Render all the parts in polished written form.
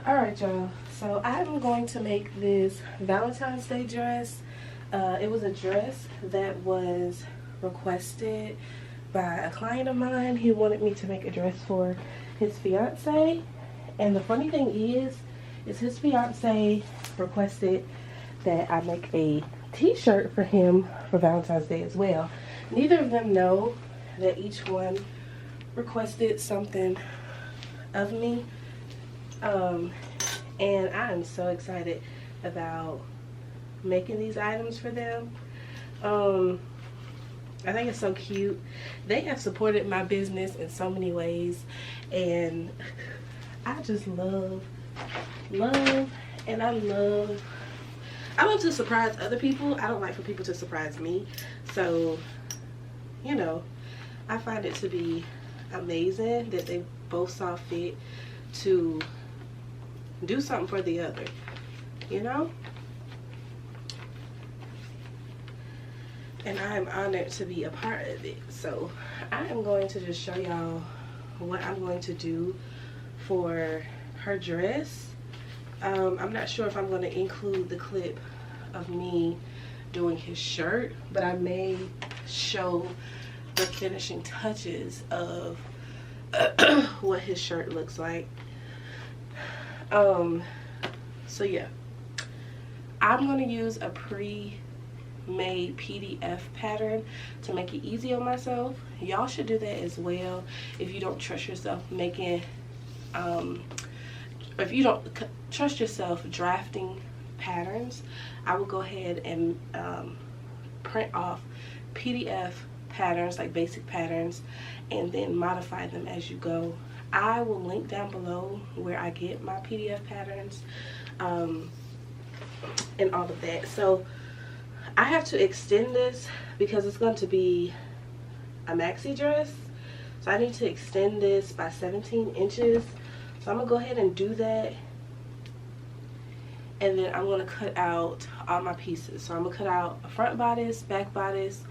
Alright, y'all. So I'm going to make this Valentine's Day dress. It was a dress that was requested by a client of mine. He wanted me to make a dress for his fiance. And the funny thing is his fiance requested that I make a t-shirt for him for Valentine's Day as well. Neither of them know that each one requested something of me. And I am so excited about making these items for them. I think it's so cute. They have supported my business in so many ways, and I just love I love to surprise other people. I don't like for people to surprise me. So, you know, I find it to be amazing that they both saw fit to do something for the other, you know? And I am honored to be a part of it. So I am going to just show y'all what I'm going to do for her dress. I'm not sure if I'm going to include the clip of me doing his shirt, but I may show the finishing touches of what his shirt looks like. So yeah, I'm going to use a pre-made PDF pattern to make it easy on myself. Y'all should do that as well if you don't trust yourself making if you don't trust yourself drafting patterns. I will go ahead and print off PDF patterns, like basic patterns, and then modify them as you go. I will link down below where I get my PDF patterns and all of that. So I have to extend this because it's going to be a maxi dress. So I need to extend this by 17 inches. So I'm going to go ahead and do that. And then I'm going to cut out all my pieces. So I'm going to cut out a front bodice, back bodice,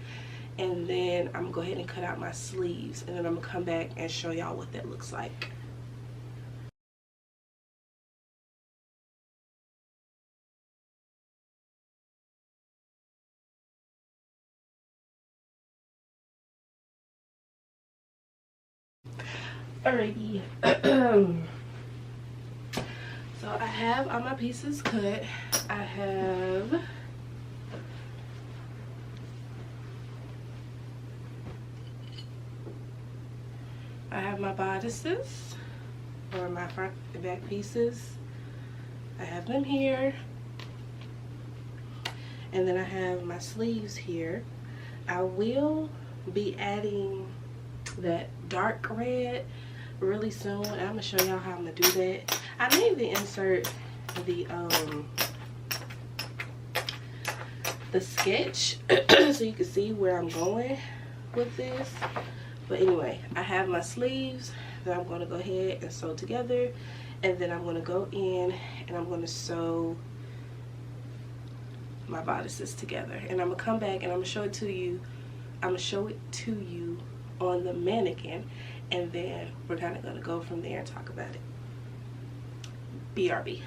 and then I'm going to go ahead and cut out my sleeves. And then I'm going to come back and show y'all what that looks like. Alrighty. So I have all my pieces cut. I have my bodices, or my front and back pieces. I have them here. And then I have my sleeves here. I will be adding that dark red really soon. I'm gonna show y'all how I'm gonna do that. I need to insert the sketch so you can see where I'm going with this. But anyway, I have my sleeves that I'm going to go ahead and sew together, and then I'm going to go in and I'm going to sew my bodices together, and I'm going to come back and I'm going to show it to you. I'm going to show it to you on the mannequin, and then we're kind of going to go from there and talk about it. BRB.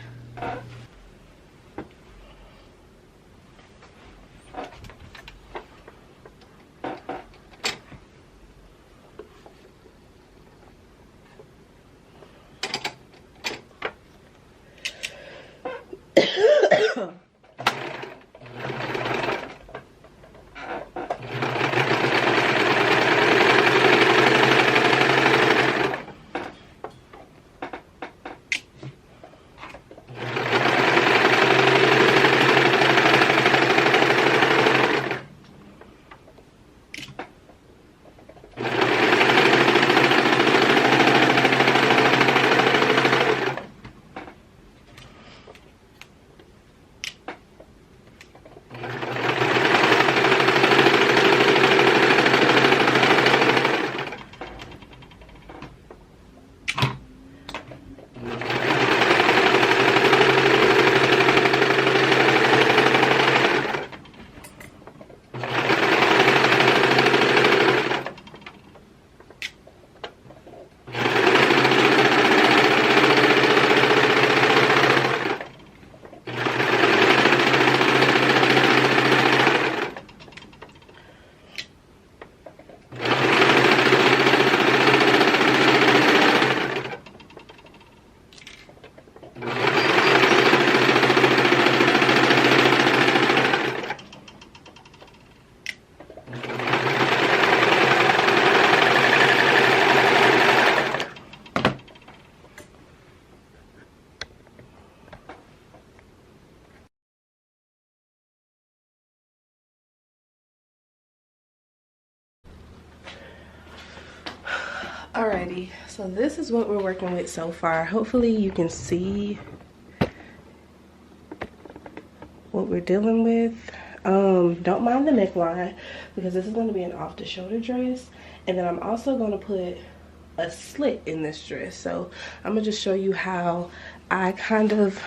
Alrighty, so this is what we're working with so far. Hopefully you can see what we're dealing with. Don't mind the neckline because this is going to be an off the shoulder dress, and then I'm also going to put a slit in this dress. So I'm gonna just show you how I kind of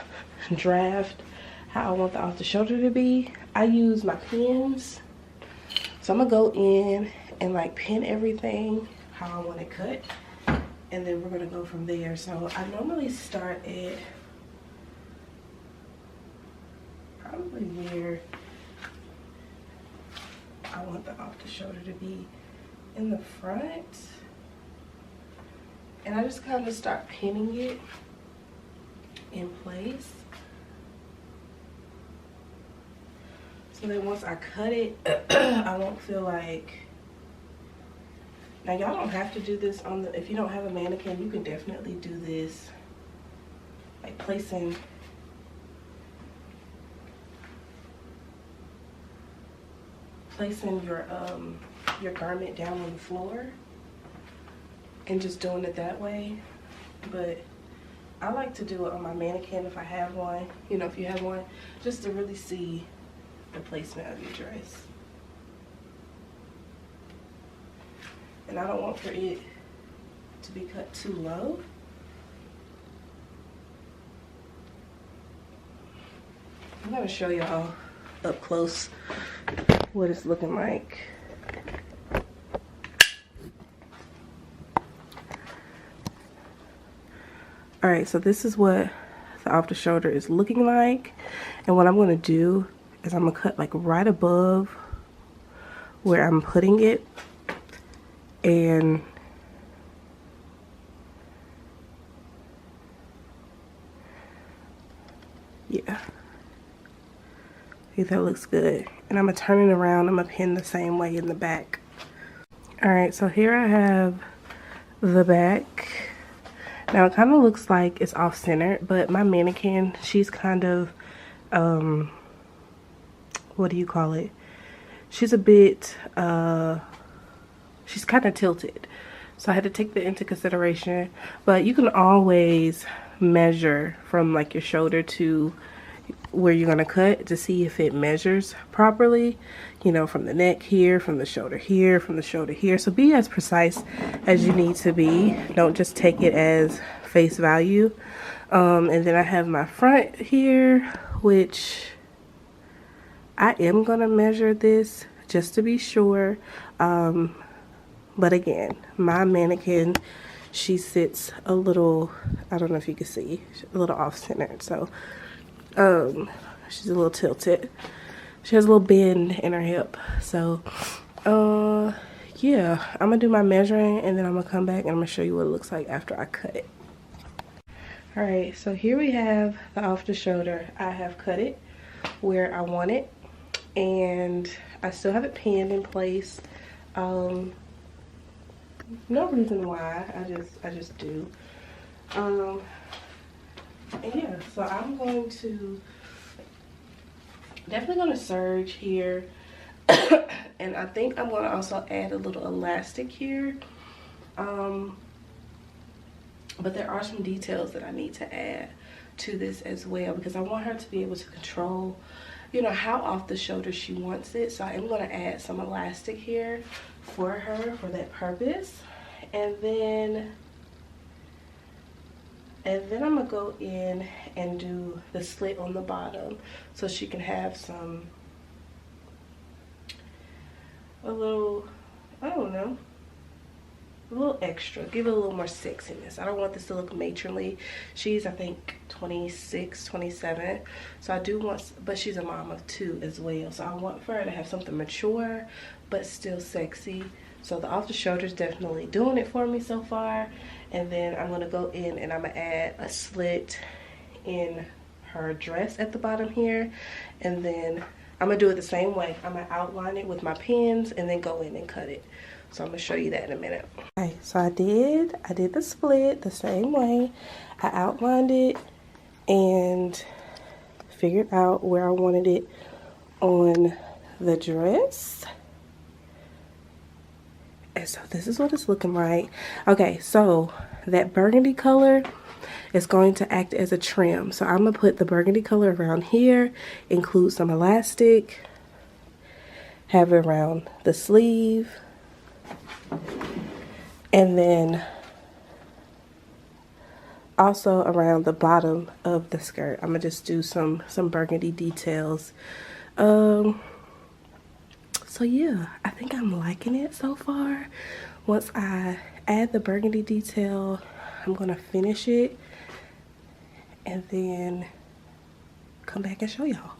draft how I want the off the shoulder to be. I use my pins, so I'm gonna go in and like pin everything how I want it cut, and then we're gonna go from there. So I normally start at probably where I want the off the shoulder to be in the front, and I just kind of start pinning it in place. So then once I cut it, I won't feel like, now y'all don't have to do this on the, if you don't have a mannequin, you can definitely do this, like placing your garment down on the floor and just doing it that way. But I like to do it on my mannequin if I have one, you know, if you have one, just to really see the placement of your dress. And I don't want for it to be cut too low. I'm gonna show y'all up close what it's looking like. Alright, so this is what the off the shoulder is looking like. And what I'm going to do is I'm going to cut like right above where I'm putting it. And yeah, I think that looks good. And I'm going to turn it around. I'm going to pin the same way in the back. Alright, so here I have the back. Now it kind of looks like it's off-centered, but my mannequin, she's kind of, what do you call it? She's a bit, she's kind of tilted. So I had to take that into consideration. But you can always measure from like your shoulder to where you're gonna cut to see if it measures properly, you know, from the neck here, from the shoulder here, from the shoulder here. So be as precise as you need to be. Don't just take it as face value. And then I have my front here, which I am gonna measure this just to be sure. But again, my mannequin, she sits a little, I don't know if you can see, a little off-centered. So she's a little tilted. She has a little bend in her hip. So yeah, I'm gonna do my measuring and then I'm gonna come back and I'm gonna show you what it looks like after I cut it. All right, so here we have the off the shoulder. I have cut it where I want it, and I still have it pinned in place. No reason why, I just do. And yeah, so I'm going to definitely gonna serge here. And I think I'm gonna also add a little elastic here. But there are some details that I need to add to this as well, because I want her to be able to control, you know, how off the shoulder she wants it. So I am gonna add some elastic here for her for that purpose. And then I'm gonna go in and do the slit on the bottom so she can have some, a little, I don't know, a little extra, give it a little more sexiness. I don't want this to look matronly. She's, I think, 26, 27. So I do want, but she's a mom of 2 as well. So I want for her to have something mature, but still sexy. So the off the shoulder is definitely doing it for me so far. And then I'm gonna go in and I'm gonna add a slit in her dress at the bottom here. And then I'm gonna do it the same way. I'm gonna outline it with my pins and then go in and cut it. So I'm gonna show you that in a minute. Okay, so I did the split the same way. I outlined it and figured out where I wanted it on the dress. And so this is what it's looking like. Okay, so that burgundy color is going to act as a trim. So I'm gonna put the burgundy color around here, include some elastic, have it around the sleeve, and then also around the bottom of the skirt. I'm gonna just do some burgundy details. So yeah, I think I'm liking it so far. Once I add the burgundy detail, I'm gonna finish it and then come back and show y'all.